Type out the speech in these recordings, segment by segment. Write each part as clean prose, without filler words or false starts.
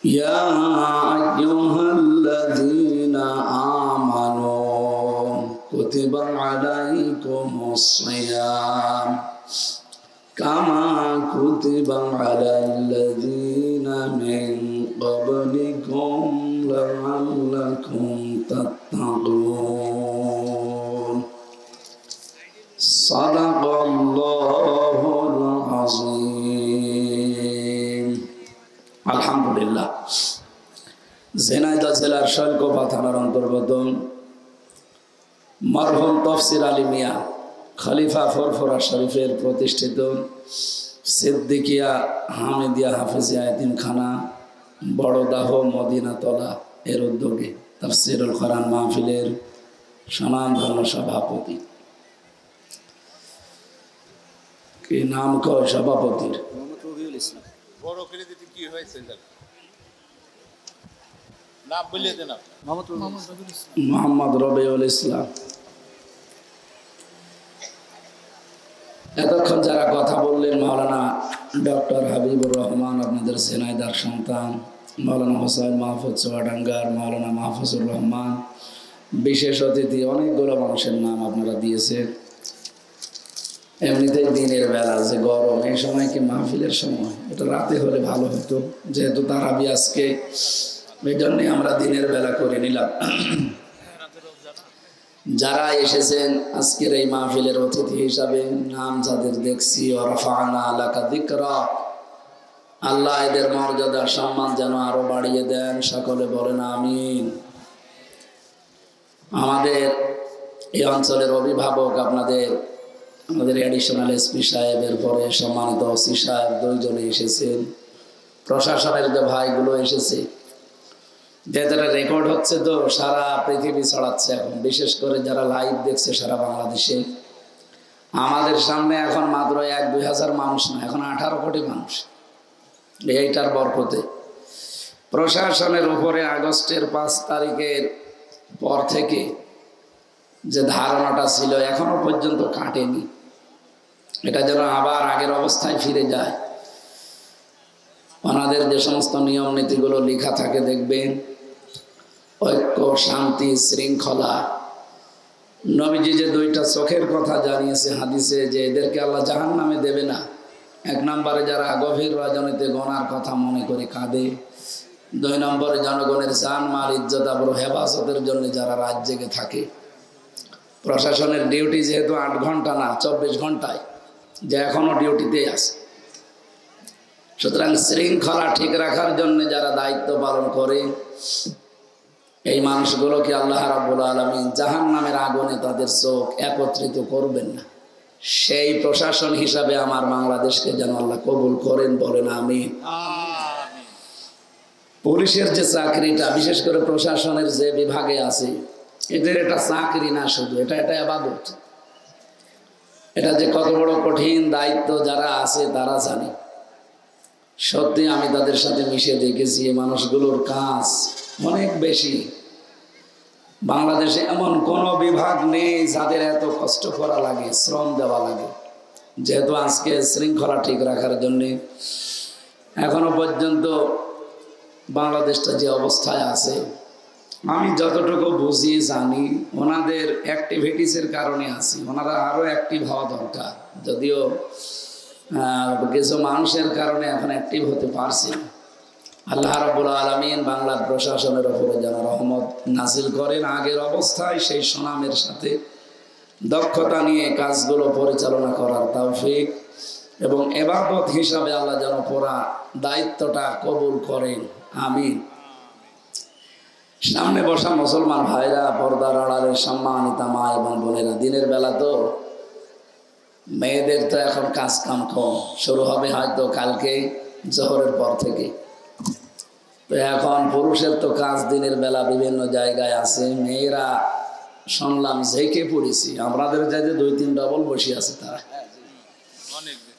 يا أيها الذين آمنوا كتب عليكم الصيام كما كتب على الذين من قبلكم لعلكم تتقون صدق الله العظيم আলহামদুলিল্লাহ। ঝিনাইদহ জেলার শৈলকুপা থানার অন্তর্গত মরহুম তফসির আলী মিয়া খলিফা ফরফরা শরীফের প্রতিষ্ঠিত সিদ্দিকিয়া হামিদিয়া হাফিজিয়া এতিমখানা বড়দাহ মদিনাতলা এর উদ্যোগে তাফসিরুল কোরআন মাহফিলের স্বনামধন্য সভাপতি। কি নাম কয় সভাপতির? মোহাম্মদ রবিউল ইসলাম। এতক্ষণ যারা কথা বললেন, মাওলানা ডক্টর হাবিবুর রহমান আপনাদের ঝিনাইদহর সন্তান, মাওলানা হোসেন মাহফুজ চুয়াডাঙ্গার, মাওলানা মাহফুজুর রহমান, বিশেষ অতিথি অনেকগুলো মানুষের নাম আপনারা দিয়েছেন। এমনিতেই দিনের বেলা যে গরম, এই সময় কি মাহফিলের সময়, এটা রাতে হলে ভালো হতো, যেহেতু তারাবি আজকে, এই জন্যে আমরা দিনের বেলা করে নিলাম। যারা এসেছেন আজকের এই মাহফিলের অতিথি হিসাবে, নাম যাদের দেখছি, ওয়ারফা'না লাকা যিকরা, আল্লাহ এদের মর্যাদা সম্মান যেন আরো বাড়িয়ে দেন, সকলে বলেন আমিন। আমাদের এই অঞ্চলের অভিভাবক আমাদের অ্যাডিশনাল এসপি সাহেবের পরে সম্মানিত ওসি সাহেব দুইজনে এসেছেন, প্রশাসনের যে ভাইগুলো এসেছে, যেটা রেকর্ড হচ্ছে তো সারা পৃথিবী ছড়াচ্ছে এখন, বিশেষ করে যারা লাইভ দেখছে সারা বাংলাদেশে। আমাদের সামনে এখন মাত্র 1-2 হাজার মানুষ না, এখন 18 কোটি মানুষ। এইটার বরকতে প্রশাসনের উপরে আগস্টের 5 তারিখের পর থেকে যে ধারণাটা ছিল এখনো পর্যন্ত কাটেনি, এটা যেন আবার আগের অবস্থায় ফিরে যায়। ওনাদের যে সমস্ত নিয়ম নীতিগুলো লেখা থাকে দেখবেন, ঐক্য, শান্তি, শৃঙ্খলা। নবীজি যে 2টা চোখের কথা জানিয়েছে হাদিসে, যে এদেরকে আল্লাহ জাহান্নামে দেবে না। 1 নম্বরে যারা গভীর রজনীতে গোনার কথা মনে করে কাঁদে, 2 নম্বরে জনগণের জান মাল ইজ্জত আবরু হেফাজতের জন্য যারা রাত জেগে থাকে। প্রশাসনের ডিউটি যেহেতু 8 ঘন্টা না 24 ঘন্টায়, যে এখনো ডিউটিতে আছে, সুতরাং শৃঙ্খলা ঠিক রাখার জন্য যারা দায়িত্ব পালন করে, এই মানুষগুলোকে আল্লাহ রাব্বুল আলামিন জাহান্নামের আগুনে তাদের চোখ একত্রিত করবেন না। সেই প্রশাসন হিসাবে আমার বাংলাদেশকে যেন আল্লাহ কবুল করেন, বলেন আমিন। পুলিশের যে চাকরিটা, বিশেষ করে প্রশাসনের যে বিভাগে আছে, এটা চাকরি না, শুধু এটা ইবাদত। এটা যে কত বড় কঠিন দায়িত্ব যারা আছে তারা জানে। সত্যি আমি তাদের সাথে মিশে দেখেছি, এই মানুষগুলোর কাজ অনেক বেশি। বাংলাদেশে এমন কোন বিভাগ নেই যাদের এত কষ্ট করা লাগে, শ্রম দেওয়া লাগে। যেহেতু আজকে শৃঙ্খলা ঠিক রাখার জন্য এখনো পর্যন্ত বাংলাদেশটা যে অবস্থায় আছে, আমি যতটুকু বুঝি জানি, ওনাদের অ্যাক্টিভিটিসের কারণে আছি। ওনারা আরো অ্যাক্টিভ হওয়া দরকার, যদিও কিছু মানুষের কারণে এখন অ্যাক্টিভ হতে পারছি। আল্লাহ রাব্বুল আলামিন বাংলার প্রশাসনের উপরে যেন রহমত নাজিল করেন, আগের অবস্থায় সেই সুনামের সাথে দক্ষতা নিয়ে কাজগুলো পরিচালনা করার তৌফিক এবং ইবাদত হিসাবে আল্লাহ যেন পুরা দায়িত্বটা কবুল করেন, আমিন। সামনে বসা মুসলমান ভাইরা, পর্দার আড়ালের সম্মানিতা মা এবং বোনেরা, দিনের বেলা তো মেয়েদের তো এখন কাজ কাম কম, শুরু হবে হয়তো কালকে জোহরের পর থেকে। তো এখন পুরুষের তো কাজ দিনের বেলা বিভিন্ন জায়গায় আছে, মেয়েরা শুনলাম ঝেঁকে পড়েছি, আমাদের যাইতে 2-3 ডবল বসে আছে তারা।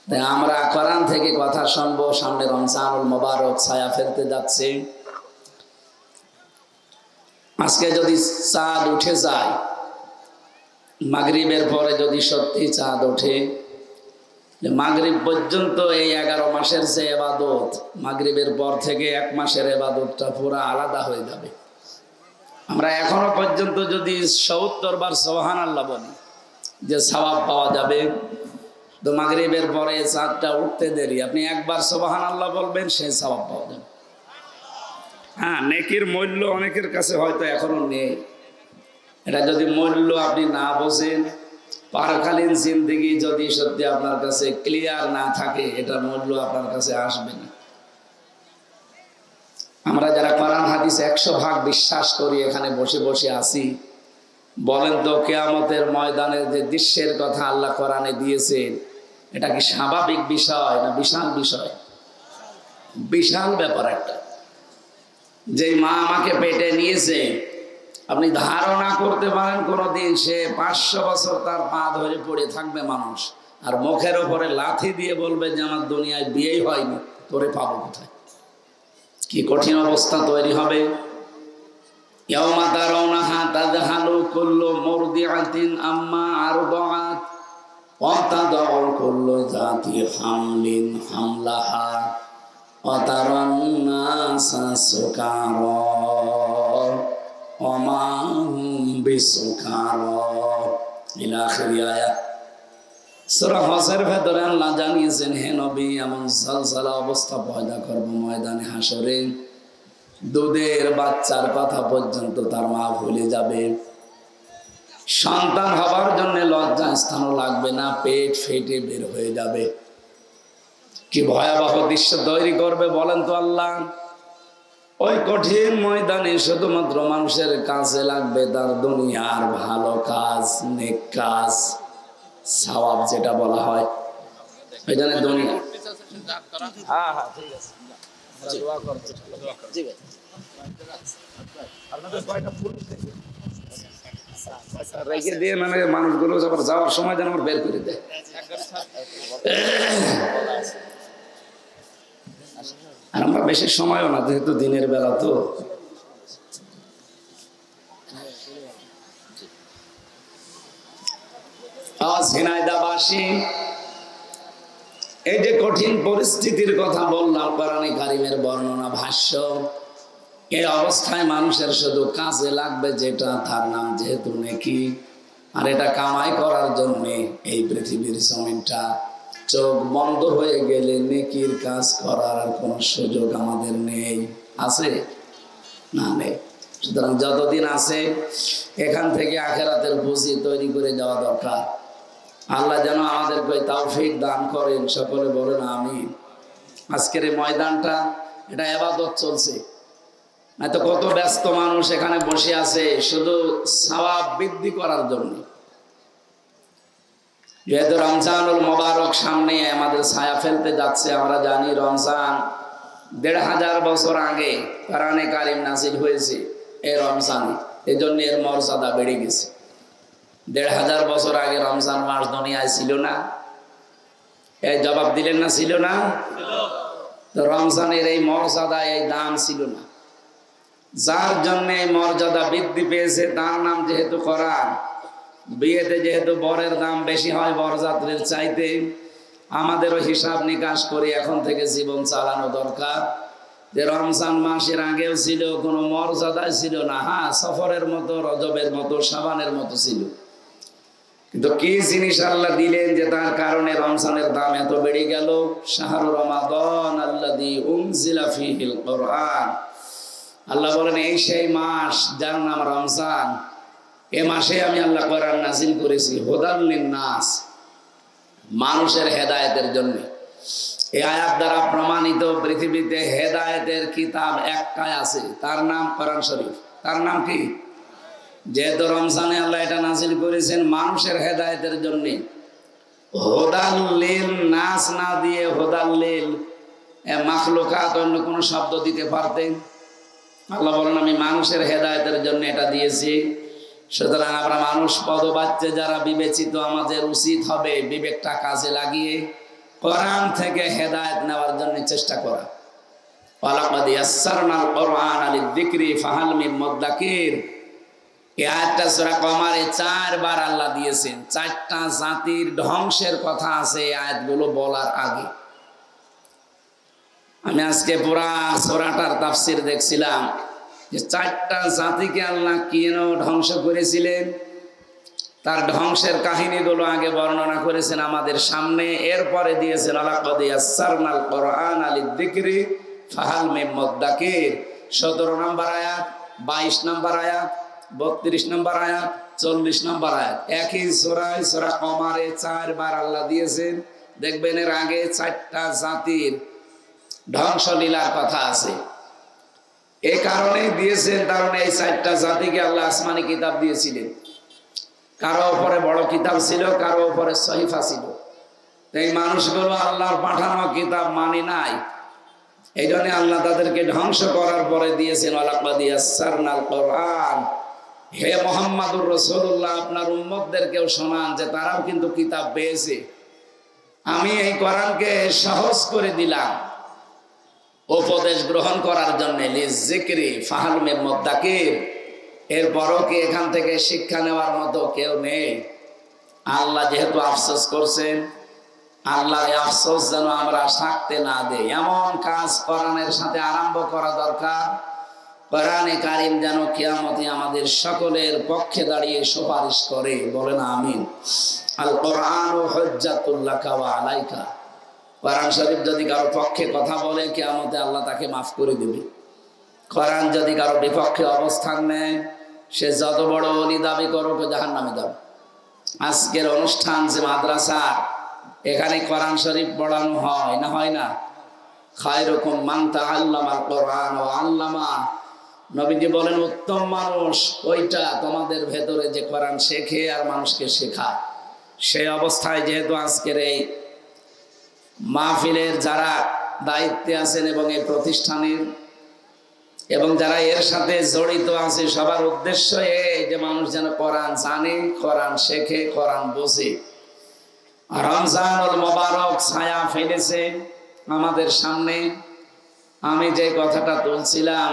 তাই আমরা কোরআন থেকে কথা শুনবো, সামনে রমজানুল মোবারক ছায়া ফেলতে যাচ্ছে। আজকে যদি চাঁদ উঠে যায়, মাগরিবের পরে যদি সত্যি চাঁদ ওঠে, যে মাগরিব পর্যন্ত এই 11 মাসের যে ইবাদত, মাগরিবের পর থেকে 1 মাসের ইবাদতটা পুরা আলাদা হয়ে যাবে। আমরা এখনো পর্যন্ত যদি 70 বার সুবহানাল্লাহ বলি যে সওয়াব পাওয়া যাবে, তো মাগরিবের পরে চাঁদটা উঠতে দেরি, আপনি একবার সুবহানাল্লাহ বলবেন, সেই সওয়াব পাওয়া যাবে। হ্যাঁ, নেকির মূল্য অনেকের কাছে হয়তো এখনো নেই। এটা যদি মূল্য আপনি না বোঝেন, পারকালীন জিন্দেগি যদি সত্যি আপনার কাছে ক্লিয়ার না থাকে, এটা মূল্য আপনার কাছে আসবে না। আমরা যারা কোরআন হাদিস 100 ভাগ বিশ্বাস করি, এখানে বসে বসে আছি, বলেন তো কিয়ামতের ময়দানের যে দৃশ্যের কথা আল্লাহ কোরআনে দিয়েছেন, এটা কি স্বাভাবিক বিষয় না বিশাল বিষয়? বিশাল ব্যাপার একটা। যে মা আমাকে পেটে নিয়েছে, আপনি ধারণা করতে পারেন কোনদিন সে 500 বছর তার পা ধরে পড়ে থাকবে মানুষ, আর মুখের উপরে লাথি দিয়ে বলবে যে আমার দুনিয়ায় বিয়েই হয়নি, তোরে পাবো কোথায়? কি কঠিন অবস্থা তৈরি হবে। ইয়াউমা তারাউনাহা তাযহালু কুল্লু মুরদিআতিন আম্মা আরদাআত ওয়া তাদাউ কুল্লু যাতি হামলিন হামলাহা ওয়া তারান নাসা সুকারা ওয়া মা হুম বিসুকারা ইলা আখির আয়াত। সূরা হজের ভেতরে আল্লাহ জানিয়েছেন, হে নবী, এমন সালসালা অবস্থা পয়দা করব ময়দানে হাসরে, দুধের বাচ্চার কথা পর্যন্ত তার মা ভুলে যাবে। সন্তান হবার জন্য লজ্জা স্থানও লাগবে না, পেট ফেটে বের হয়ে যাবে। কি ভয়াবহ দৃশ্য তৈরি করবে বলেন তো আল্লাহ। ওই কঠিন ময়দানে শুধুমাত্র মানুষের কাছে লাগবে তার দুনিয়ার ভালো কাজ, নেক কাজ, সওয়াব যেটা বলা হয়। ওই জন্য দুনিয়া হ্যাঁ হ্যাঁ ঠিক আছে, দোয়া করব। জি ভাই, আপনাদের কয়টা ফুল রেখে দিয়ে মানে মানুষগুলো যখন যাওয়ার সময় যেন আমার বের করে দেয়। আর আমরা বেশি সময়ও না, যেহেতু দিনের বেলা তো। ঝিনাইদাবাসী, এই যে কঠিন পরিস্থিতির কথা বললাম, কোরআনে কারিমের বর্ণনা ভাষ্য, এই অবস্থায় মানুষের শুধু কাজে লাগবে যেটা, তার নাম যেহেতু নেকি, আর এটা কামাই করার জন্য এই পৃথিবীর জমিনটা চোখ বন্ধ হয়ে গেলে নেকির কাজ করার আর কোনো সুযোগ আমাদের নেই। আছে না? নেই। সুতরাং যতদিন আছে এখান থেকে আখিরাতের পুঁজি তৈরি করে যাওয়া দরকার। আল্লাহ যেন আমাদেরকে তৌফিক দান করেন, সকলে বলেন আমিন। আজকের এই ময়দানটা, এটা ইবাদত চলছে, নয়তো কত ব্যস্ত মানুষ এখানে বসে আছে শুধু সওয়াব বৃদ্ধি করার জন্য। যেহেতু রমজানুল মোবারক সামনে আমাদের ছায়া ফেলতে যাচ্ছে, আমরা জানি রমজান 1500 বছর আগে কোরআনে কারিম নাযিল হয়েছে এই রমজানে, এই জন্য এর মর্যাদা বেড়ে গেছে। 1500 বছর আগে রমজান মাস দুনিয়ায় ছিল না? এই জবাব দিলেন না, ছিল না? তো রমজানের এই মর্যাদা, এই দাম ছিল না। যার জন্য মর্যাদা বৃদ্ধি পেয়েছে তার নাম যেহেতু কোরআন। বিয়েতে যেহেতু বরের দাম বেশি হয় বরযাত্রীর চাইতে, আমাদেরও হিসাব নিকাশ করে এখন থেকে জীবন চালানো দরকার। যে রমজান মাসের আগেও ছিল, কোনো মর্যাদাই ছিল না। হ্যাঁ, সফরের মতো, রজবের মতো, শাবানের মতো ছিল, কিন্তু কি জিনিস আল্লাহ দিলেন যে তার কারণে রমজানের দাম এত বেড়ে গেল। শাহরু রমাদান আল্লাযী উনজিলা ফীহিল কুরআন। আল্লাহ বলেন, এই সেই মাস যার নাম রমজান। এ মাসে আমি আল্লাহ কোরআন নাযিল করেছি, হুদাল লিন-নাস, মানুষের হেদায়েতের জন্য। এই আয়াত দ্বারা প্রমাণিত পৃথিবীতে হেদায়েতের কিতাব একটাই আছে, তার নাম কোরআন শরীফ। তার নাম কি? যেহেতু রমজানে আল্লাহ এটা নাযিল করেছেন মানুষের হেদায়েতের জন্য, হুদাল লিন-নাস না দিয়ে হুদাল লিল মাখলুকাত অন্য কোনো শব্দ দিতে পারতেন। আল্লাহ বলেন, আমি মানুষের হেদায়েতের জন্য এটা দিয়েছি। সুতরাং আমরা মানুষ পদবাচ্যে যারা বিবেচিত, আমাদের উচিত হবে বিবেকটা কাজে লাগিয়ে কোরআন থেকে হেদায়েত নেওয়ার জন্য চেষ্টা করা। ওয়ালাকাদ ইয়াসসারনাল কুরআনা লিয-যিকরি ফাহাল মিন মুদ্দাকির। এই আয়াতটা সূরা কমারে 4 বার আল্লাহ দিয়েছেন। 4টা জাতির ধ্বংসের কথা আছে এই আয়াতগুলো বলার আগে। আমি আজকে পুরা সূরাটার তাফসীর দেখছিলাম যে 4টা জাতিকে আল্লাহ কেন ধ্বংস করেছিলেন, তার ধ্বংসের কাহিনীগুলো আগে বর্ণনা করেছেন আমাদের সামনে। এরপরে দিয়েছেন লাকাদ ইয়াসসারনাল কুরআনা লিযিকরি ফাহাল মিন মুদ্দাকির। 17 নম্বর আয়াত, 22 নম্বর আয়াত, 32 নম্বর আয়াত, 40 নম্বর আয়াত। একই সূরায় সূরা কমারে 4 বার আল্লাহ দিয়েছেন। দেখবেন এর আগে 4টা জাতির ধ্বংসলীলার কথা আছে। এই কারণে দিয়েছেন, কারণ এই 4টা জাতিকে আল্লাহ আসমানি কিতাব দিয়েছিলেন। কারো উপরে বড় কিতাব ছিল, কারো উপরে সহিফা ছিল। এই মানুষগুলো আল্লাহর পাঠানো কিতাব মানে নাই, এই জন্য আল্লাহ তাদেরকে ধ্বংস করার পরে দিয়েছেন লাকাদ ইয়াসসারনাল কুরআন। হে মুহাম্মদুর রাসূলুল্লাহ, আপনার উম্মতদেরকেও শোনান যে তারাও কিন্তু কিতাব পেয়েছে। আমি এই কোরআনকে সহজ করে দিলাম উপদেশ গ্রহণ করার জন্য, লিযিকরি ফাহাল মিন মুদ্দাকির। এরপরও কি এখান থেকে শিক্ষা নেওয়ার মতো কেউ নেই? আল্লাহ যেহেতু আফসোস করছেন, আল্লাহর আফসোস যেন আমরা থাকতে না দেই, এমন কাজ কোরআনের সাথে আরম্ভ করা দরকার। কোরআনে কারীম যেন কিয়ামতে আমাদের সকলের পক্ষে দাঁড়িয়ে সুপারিশ করে, বলেন আমিন। আল কোরআনু হুজ্জাতুল লাকা ওয়া আলাইকা। কোরআন শরীফ যদি কারো পক্ষে কথা বলে, কিয়ামতে আল্লাহ তাকে মাফ করে দেবে। কোরআন যদি কারো বিপক্ষে অবস্থান নেয়, সে যত বড় ওলি দাবি করুক জাহান্নামে যাবে। আজকের অনুষ্ঠান যে মাদ্রাসা, এখানে কোরআন শরীফ পড়ানো হয় না হয় না? খায়রুকুম মান তাআল্লামাল কোরআন ওয়া আল্লামা। নবীজি বলেন উত্তম মানুষ ওইটা তোমাদের ভেতরে যে কোরআন শেখে আর মানুষকে শেখায়। সেই অবস্থায় যেহেতু আজকের এই মাহফিলের যারা দায়িত্বে আছেন এবং এই প্রতিষ্ঠানের এবং যারা এর সাথে জড়িত আছে, সবার উদ্দেশ্য এই যে মানুষ যেন কোরআন জানে, কোরআন শেখে, কোরআন বোঝে। রমজানুল মুবারক ছায়া ফেলেছে আমাদের সামনে। আমি যে কথাটা তুলছিলাম,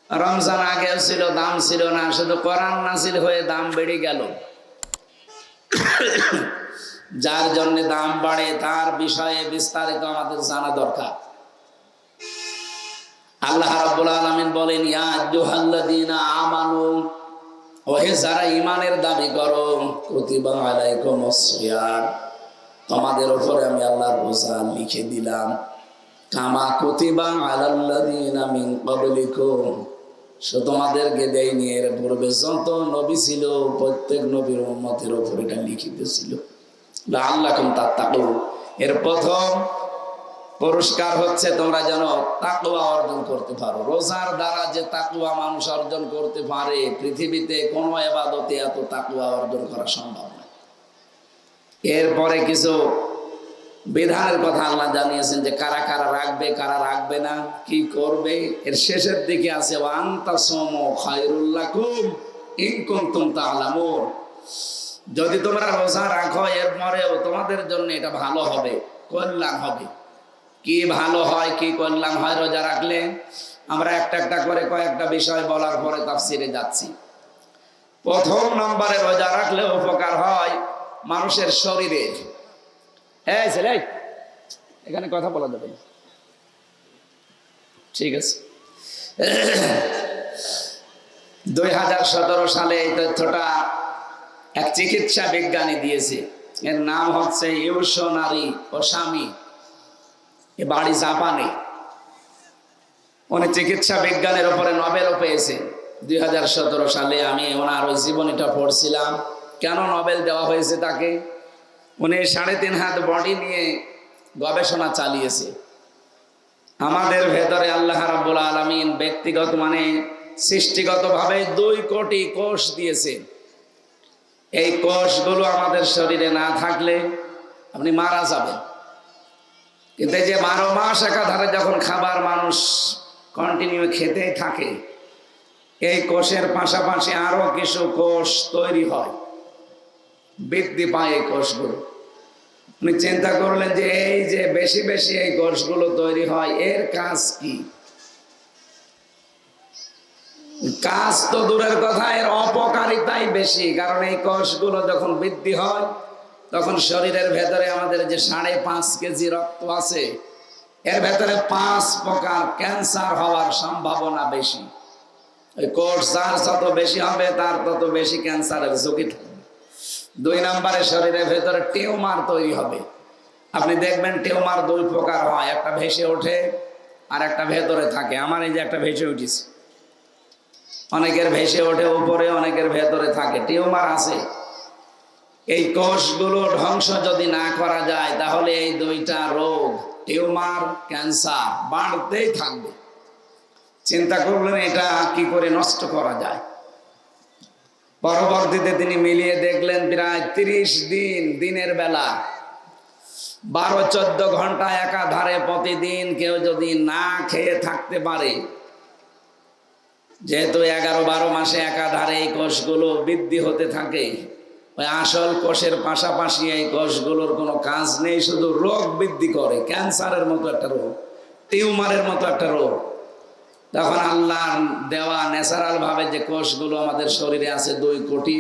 রমজান আগেও ছিল, দাম ছিল না, শুধু কোরআন নাযিল হয়ে দাম বেড়ে গেল। যার জন্য দাম বাড়ে তার বিষয়ে বিস্তারিত আমাদের জানা দরকার। আল্লাহ রাব্বুল আলামিন বলেন ইয়া আইয়ুহাল্লাযীনা আমানু, ওহে যারা ঈমানের দাবি করো, কুতিবা আলাইকুমুস সিয়াম, তোমাদের উপরে আমি আল্লাহর রোজা লিখে দিলাম। কামা কুতিবা আলাল্লাযীনা মিন ক্বাবলিকুম, সে তোমাদেরকে দেয়নি, এর পূর্বে যত নবী ছিল প্রত্যেক নবীর উম্মতের উপর এটা লিখিত ছিল। লাআল্লাকুম তাত্তাকুন। এর প্রথম পুরস্কার হচ্ছে তোমরা যেন তাকওয়া অর্জন করতে পারো। রোজার দ্বারা যে তাকওয়া মানুষ অর্জন করতে পারে, পৃথিবীতে কোনো ইবাদতে এত তাকওয়া অর্জন করা সম্ভব নয়। এরপরে কিছু বিধানের কথা আল্লাহ জানিয়েছেন যে কারা কারা রাখবে, কারা রাখবে না, কি করবে। এর শেষের দিকে আছে ওয়া আনতাসুমু খায়রুল লাকুম ইন কুনতুম তা'লামুন। যদি তোমরা রোজা রাখো, এর পরেও তোমাদের জন্য এটা ভালো হবে, কল্যাণ হবে। কি ভালো হয়, কি কল্যাণ হয় রোজা রাখলে, আমরা একটা একটা করে কয়েকটা বিষয় বলার পরে তাফসিরে যাচ্ছি। প্রথম নম্বরে রোজা রাখলে উপকার হয় মানুষের শরীরে। এই ছেলে, এখানে কথা বলা যাবে না, ঠিক আছে? 2017 সালে এই তথ্যটা এক চিকিৎসা বিজ্ঞানী দিয়েছে। এর নাম হচ্ছে ইউশোনারি ওসামি, এ বাড়ি জাপানে। উনি চিকিৎসা বিজ্ঞানের উপরে নোবেলও পেয়েছে 2017 সালে। আমি ওনার ওই জীবনীটা পড়ছিলাম, কেন নোবেল দেওয়া হয়েছে তাকে। উনি 3.5 হাত বডি নিয়ে গবেষণা চালিয়েছে। আমাদের ভেতরে আল্লাহ রাব্বুল আলামিন ব্যক্তিগত মানে সৃষ্টিগতভাবে 2 কোটি কোষ দিয়েছে। এই কোষগুলো আমাদের শরীরে না থাকলে আপনি মারা যাবেন। কিন্তু এই যে 12 মাস একাধারে যখন খাবার মানুষ কন্টিনিউ খেতেই থাকে, এই কোষের পাশাপাশি আরো কিছু কোষ তৈরি হয়, বৃদ্ধি পায় এই কোষগুলো। আপনি চিন্তা করলেন যে এই যে বেশি বেশি এই কোষগুলো তৈরি হয়, এর কাজ কি? কাজ তো দূরের কথা, এর অপকারিতাই বেশি। কারণ এই কোষগুলো যখন বৃদ্ধি হয় তখন শরীরের ভেতরে আমাদের যে 5.5 কেজি রক্ত আছে, এর ভেতরে 5 প্রকার ক্যান্সার হওয়ার সম্ভাবনা বেশি। ওই কোষ যার যত বেশি হবে তার তত বেশি ক্যান্সারের ঝুঁকি থাকবে। 2 নম্বরে শরীরের ভেতরে টিউমার তৈরি হবে। আপনি দেখবেন টিউমার 2 প্রকার হয়, একটা ভেসে ওঠে আর একটা ভেতরে থাকে। আমার এই যে একটা ভেসে উঠেছে, অনেকের ভেসে ওঠে উপরে, অনেকের ভেতরে থাকে। টিউমার আছে। এই কোষগুলো ধ্বংস যদি না করা যায় তাহলে এই 2টা রোগ, টিউমার, ক্যান্সার, বাড়তেই থাকবে। চিন্তা করলেন এটা কি করে নষ্ট করা যায়। পরবর্তীতে তিনি মিলিয়ে দেখলেন প্রায় 30 দিন, দিনের বেলা 12-14 ঘন্টা একাধারে প্রতিদিন কেউ যদি না খেয়ে থাকতে পারে, যেহেতু 11-12 মাসে একাধারে এই কোষগুলো বৃদ্ধি হতে থাকে, ওই আসল কোষের পাশাপাশি এই কোষগুলোর কোনো কাজ নেই, শুধু রোগ বৃদ্ধি করে। ক্যান্সারের মতো একটা রোগ, টিউমারের মতো একটা রোগ। তখন আল্লাহর দেওয়া ন্যাচারাল ভাবে যে কোষগুলো আমাদের শরীরে আছে 2 কোটি,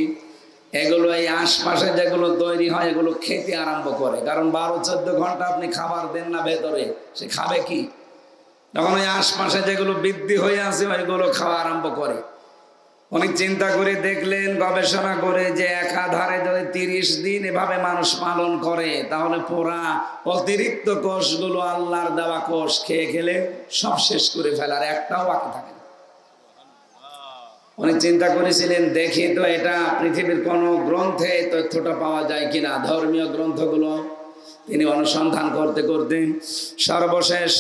এগুলো এই আশপাশে যেগুলো তৈরি হয় এগুলো খেতে আরম্ভ করে। কারণ 12-14 ঘন্টা আপনি খাবার দেন না ভেতরে, সে খাবে কি? তখন ওই আশপাশে যেগুলো বৃদ্ধি হয়ে আছে ওইগুলো খাওয়া আরম্ভ করে। অনেক চিন্তা করে দেখলেন, গবেষণা করে, যে একাধারে যদি 30 দিন এভাবে মানুষ পালন করে তাহলে পুরা অতিরিক্ত কোষগুলো, আল্লাহর দেওয়া কোষ খেয়ে খেলে সব শেষ করে ফেলার একটাও বাকি থাকে না। অনেক চিন্তা করেছিলেন, দেখি তো এটা পৃথিবীর কোন গ্রন্থে তথ্যটা পাওয়া যায় কিনা, ধর্মীয় গ্রন্থগুলো। তিনি অনুসন্ধান করতে করতে সর্বশেষ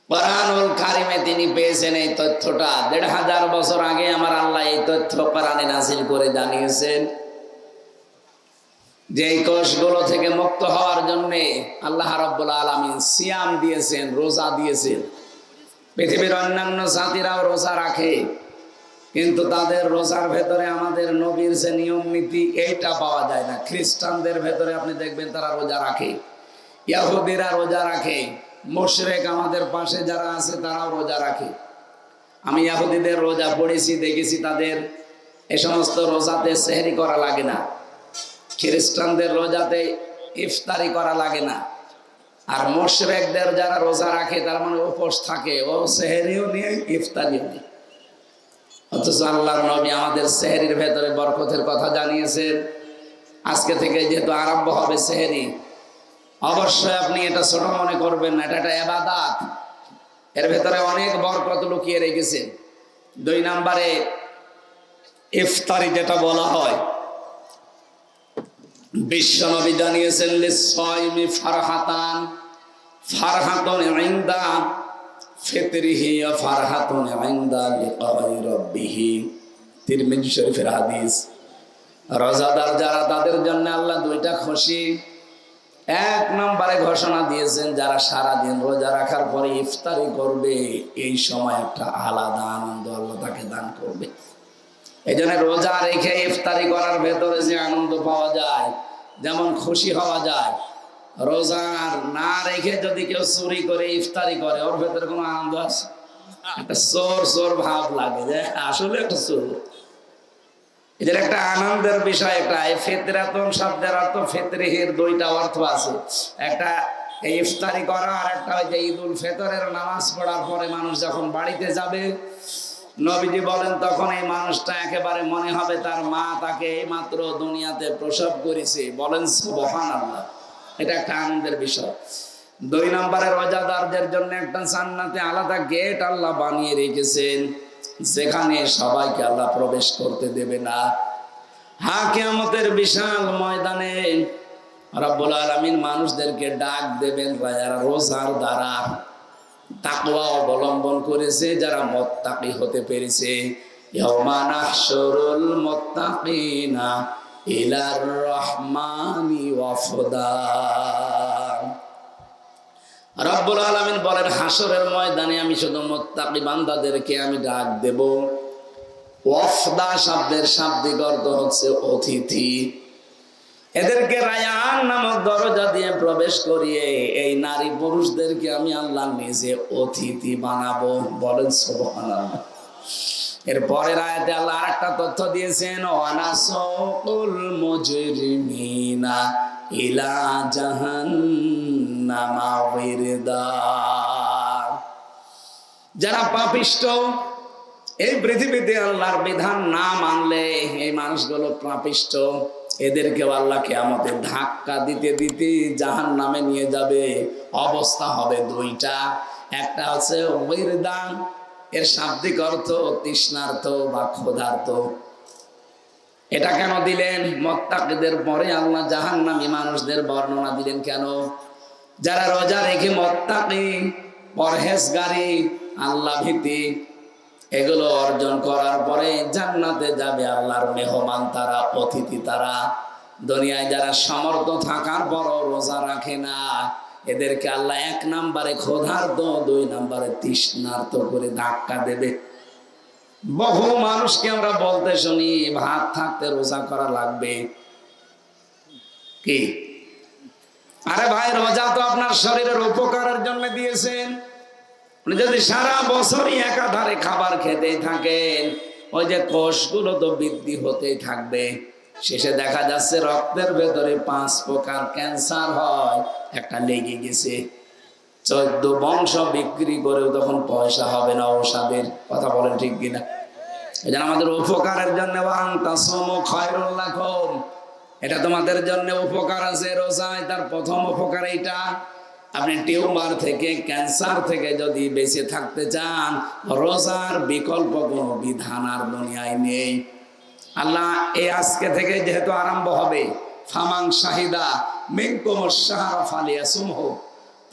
কোরআনুল কারিমে তিনি পেয়েছেন এই তথ্যটা। 1500 বছর আগে আমার আল্লাহ এই তথ্য কোরআনে নাযিল করে জানিয়েছেন যে এই কোষগুলো থেকে মুক্ত হওয়ার জন্য আল্লাহ রাব্বুল আলামিন সিয়াম দিয়েছেন, রোজা দিয়েছেন। পৃথিবীর অন্যান্য জাতিরাও রোজা রাখে, কিন্তু তাদের রোজার ভেতরে আমাদের নবীর যে নিয়ম নীতি এইটা পাওয়া যায় না। খ্রিস্টানদের ভেতরে আপনি দেখবেন তারা রোজা রাখে, ইহুদিরা রোজা রাখে, মুশরিক আমাদের পাশে যারা আছে তারাও রোজা রাখে। আমি ইহুদিদের রোজা পড়েছি, দেখেছি তাদের এই সমস্ত রোজাতে সেহরি করা লাগে না। খ্রিস্টানদের রোজাতে ইফতারি করা লাগে না। আর মুশরিকদের যারা রোজা রাখে তার মানে উপোস থাকে, ও সেহরিও নিয়ে ইফতারিও নিয়ে। অথচ আল্লাহর নবী আমাদের সেহরির ভেতরে বরকতের কথা জানিয়েছেন। আজকে থেকে যেহেতু আরম্ভ হবে সেহরি, অবশ্যই আপনি এটা ছোট মনে করবেন না, এটা একটা ইবাদত। এর ভেতরে অনেক বরকত লুকিয়ে রেখেছে। 2 নম্বরে ইফতারি যেটা বলা হয়, বিশ্বনবী জানিয়েছেন লিসাইমি ফারহাতুন ইনদা ফিতরিহি ওয়া ফারহাতুন ইনদা লিকাই রাব্বিহি। তিরমিজি শরীফের হাদিস। রোজাদার যারা, তাদের জন্য আল্লাহ 2টা খুশি। 1 নম্বরে ঘোষণা দিয়েছেন যারা সারাদিন রোজা রাখার পরে ইফতারি করবে, এই সময় একটা আলাদা আনন্দ আল্লাহ তাকে দান করবে। এই জন্য রোজা রেখে ইফতারি করার ভেতরে যে আনন্দ পাওয়া যায়, যেমন খুশি হওয়া যায়, রোজা না রেখে যদি কেউ চুরি করে ইফতারি করে, ওর ভেতরে কোনো আনন্দ আছে? একটা চোর ভাব লাগে, যে আসলে একটা চোর। এদের একটা আনন্দের বিষয়। একটা ফিতরাতুন শব্দের অর্থ ফিতরিহির 2টা অর্থ আছে। একটা ইফতারি করা, আর একটা ওই যে ঈদুল ফিতরের নামাজ পড়ার পরে মানুষ যখন বাড়িতে যাবে, নবীজি বলেন তখন এই মানুষটা একেবারে মনে হবে তার মা তাকে এইমাত্র দুনিয়াতে প্রসব করেছে। বলেন সুবহানাল্লাহ। এটা একটা আনন্দের বিষয়। 2 নম্বরে রোজাদারদের জন্য একটা জান্নাতে আলাদা গেট আল্লাহ বানিয়ে রেখেছেন, যেখানে সবাইকে আল্লাহ প্রবেশ করতে দেবে না। কিয়ামতের বিশাল ময়দানে রব্বুল আলামিন মানুষদেরকে ডাক দেবেন, যারা রোজার দ্বারা তাকওয়া অবলম্বন করেছে, যারা মুত্তাকি হতে পেরেছে। ইয়াউমা নাহশুরুল মুত্তাকিনা ইলার রহমানি ওয়াফদা। রব্বুল আলামিন বলেন, হাসরের ময়দানে আমি শুধু মুত্তাকি বান্দাদেরকে আমি ডাক দেব। ওয়াফদা শব্দের শাব্দিক অর্থ হচ্ছে অতিথি। এদেরকে রায়ান নামক দরজা দিয়ে প্রবেশ করিয়ে এই নারী পুরুষদেরকে আমি আল্লাহ নিজে অতিথি বানাবো। বলেন সুবহানাল্লাহ। এর পরের আয়াতে আল্লাহ আরেকটা তথ্য দিয়েছেন, ওয়ানাসুকুল মুজরিমিনা ইলা জাহান্নামা ওয়িরদা। যারা পাপিষ্ঠ, এই পৃথিবীতে আল্লাহর বিধান না মানলে এই মানুষগুলো পাপিষ্ঠ, এদেরকেও আল্লাহ কিয়ামতে ধাক্কা দিতে দিতে জাহান্নামে নিয়ে যাবে। অবস্থা হবে দুইটা, একটা হচ্ছে ওয়িরদা, এর শাব্দিক অর্থ তৃষ্ণার্ত বা ক্ষুধার্ত। এটা কেন দিলেন? মুত্তাকিদের পরে আল্লাহ জাহান্নামী মানুষদের বর্ণনা দিলেন কেন? যারা রোজা রেখে মুত্তাকি, পরহেজগারী, আল্লাহ ভীতি এগুলো অর্জন করার পরে জান্নাতে যাবে। আল্লাহর মেহমান তারা, অতিথি তারা। দুনিয়ায় যারা সমর্থ থাকার পরও রোজা রাখে না, এদেরকে আল্লাহ 1 নম্বরে ক্ষুধার্ত, 2 নম্বরে তৃষ্ণার্ত করে ধাক্কা দেবে। বহু মানুষকে আমরা বলতে শুনি ভাত থাকতে রোজা করা লাগবে। কি? আরে ভাই, রোজা তো আপনার শরীরের উপকারের জন্য দিয়েছেন। যদি সারা বছরই একাধারে খাবার খেতেই থাকেন, ওই যে কোষগুলো তো বৃদ্ধি হতেই থাকবে। শেষে দেখা যাচ্ছে রক্তের ভেতরে 5 প্রকার ক্যান্সার হয়। একটা লেগে গেছে, 14 বংশ বিক্রি করেও তখন পয়সা হবে না ঔষধের। কথা বলেন ঠিক কিনা? এই জন্য আমাদের উপকারের জন্য এটা তোমাদের জন্য উপকার আছে রোজায়। তার প্রথম উপকার এইটা, আপনি টিউমার থেকে, ক্যান্সার থেকে যদি বেঁচে থাকতে চান, রোজার বিকল্প কোনো বিধান আর দুনিয়ায় নেই। আল্লাহ এই আজকে থেকে যেহেতু আরম্ভ হবে, ফামান শাহিদা মিনকুমুশ শাহরা ফালিয়াসুমহু,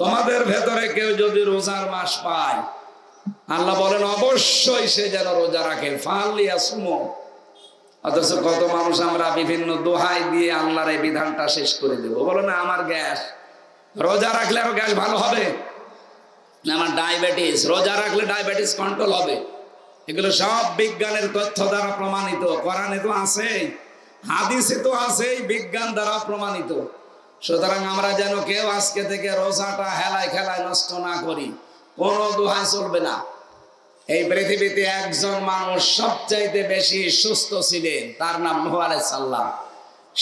তোমাদের ভেতরে কেউ যদি রোজার মাস পায়, আল্লাহ বলেন অবশ্যই সে যেন রোজা রাখে। ফালিয়াসুমহু। অথচ কত মানুষ আমরা বিভিন্ন দোহাই দিয়ে আল্লাহর এই বিধানটা শেষ করে দেব। বলো না আমার গ্যাস, রোজা রাখলে আরো গ্যাস ভালো হবে। আমার ডায়াবেটিস, রোজা রাখলে ডায়াবেটিস কন্ট্রোল হবে। এগুলো সব বিজ্ঞানের তথ্য দ্বারা প্রমাণিত। কোরআনে তো আছে, হাদিসে তো আছে, বিজ্ঞান দ্বারা প্রমাণিত। সুতরাং আমরা যেন কেউ আজকে থেকে রোজাটা হেলায় খেলায় নষ্ট না করি, কোনো দোহাই চলবে না। এই পৃথিবীতে একজন মানুষ সবচাইতে বেশি সুস্থ ছিলেন, তার নাম নূহ আলাইহিস সালাম।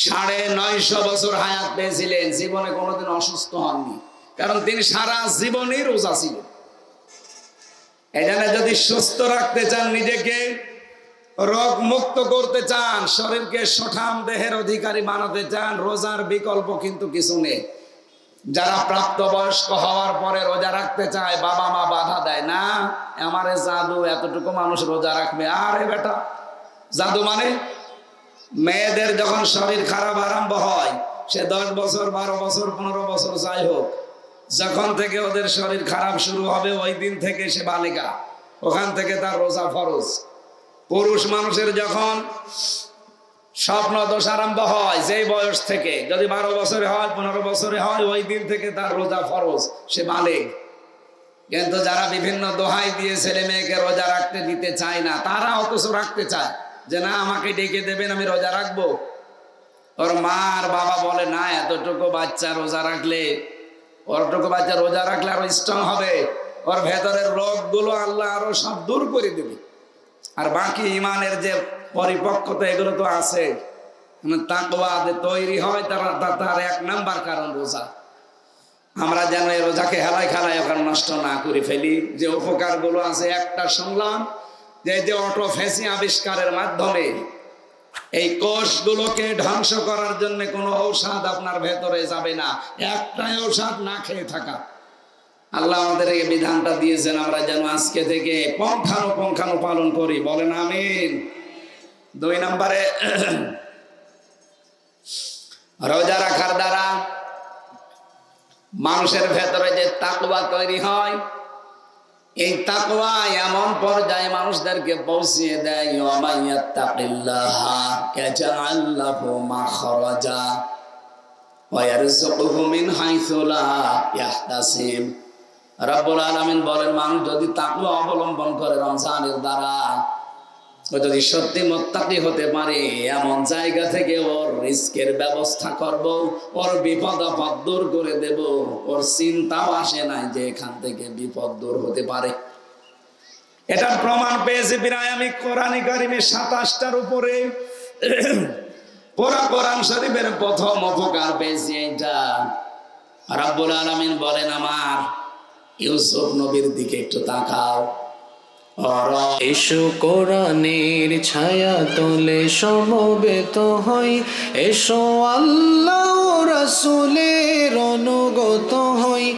950 বছর হায়াত পেয়েছিলেন, জীবনে কোনোদিন অসুস্থ হননি, কারণ তিনি সারা জীবনই রোজা ছিলেন। এই জন্য যদি সুস্থ রাখতে চান, নিজেকে রোগ মুক্ত করতে চান, শরীরকে সুঠাম দেহের অধিকারী বানাতে চান, রোজার বিকল্প কিন্তু কিছু নেই। যারা প্রাপ্তবয়স্ক হওয়ার পরে রোজা রাখতে চায়, বাবা মা বাধা দেয়, না আমারে জাদু, এতটুকু মানুষ রোজা রাখবে। আরে বেটা, জাদু মানে? মেয়েদের যখন শরীর খারাপ আরম্ভ হয়, সে 10 বছর, 12 বছর, 15 বছর যাই হোক, যখন থেকে ওদের শরীর খারাপ শুরু হবে, ওই দিন থেকে সে বালিকা, ওখান থেকে তার রোজা ফরজ। পুরুষ মানুষের যখন স্বপ্ন দোষ আরম্ভ হয়, যেই বয়স থেকে, যদি 12 বছরে হয়, 15 বছরে হয়, ওই দিন থেকে তার রোজা ফরজ, সে বালিগ। কিন্তু যারা বিভিন্ন দোহাই দিয়ে ছেলে মেয়েকে রোজা রাখতে দিতে চায় না, তারা অথচ রাখতে চায় যে না আমাকে ডেকে দেবেন, আমি রোজা রাখবো। ওর মা আর বাবা বলে না, এতটুকু বাচ্চা রোজা রাখলে, ওরটুকু বাচ্চা রোজা রাখলে আরো স্ট্রং হবে, ওর ভেতরের রোগগুলো আল্লাহ আরো সব দূর করে দেবে। আর বাকি ইমানের যে পরিপক্কতা, এগুলো তো আছে। তাকওয়া তৈরি হয় তার 1 নাম্বার কারণ রোজা। আমরা যেন এই রোজাকে হেলায় খেলায় ওখানে নষ্ট না করে ফেলি। যে উপকারগুলো আছে, একটা শুনলাম যে অটোফেসি আবিষ্কারের মাধ্যমে এই কোষগুলোকে ধ্বংস করার জন্য কোনো ঔষধ আপনার ভেতরে যাবে না, একটাই ঔষধ না খেয়ে থাকা। আল্লাহ আমাদের এই বিধানটা দিয়েছেন, আমরা যেন আজকে থেকে পুঙ্খানুপুঙ্খানু পালন করি। বলেন আমিন। 2 নম্বরে, রোজা রাখার দ্বারা মানুষের ভেতরে যে তাকওয়া তৈরি হয়, এই তাকওয়া এমন পর্যায়ে মানুষদেরকে পৌঁছিয়ে দেয়, ওয়ামাইয়াত্তাকিল্লাহা ইয়াজআল লাহু মাখরাজা ওয়া ইয়ারযুকুহু মিন হাইসু লা ইয়াহতাসিব। রব্বুল আলামিন বলেন, মানুষ যদি তাকওয়া অবলম্বন করে রমজানের দ্বারা, ও যদি সত্যি মুত্তাকি হতে পারে, এমন জায়গা থেকে ওর রিস্কের ব্যবস্থা করব, ওর বিপদ আপদ দূর করে দেব, ওর চিন্তাও আসে নাই যে এখান থেকে বিপদ দূর হতে পারে। এটার প্রমাণ পেয়েছি প্রায় আমি কোরআনে কারিমে 27টার উপরে। পুরা কোরআন শরীফের প্রথম উপকার পেয়েছি এইটা। রাব্বুল আলামিন বলেন, আমার ইউসুফ নবীর দিকে একটু তাকাও। এসো কোরআনের ছায়া তলে সমবেত হই, এসো আল্লাহ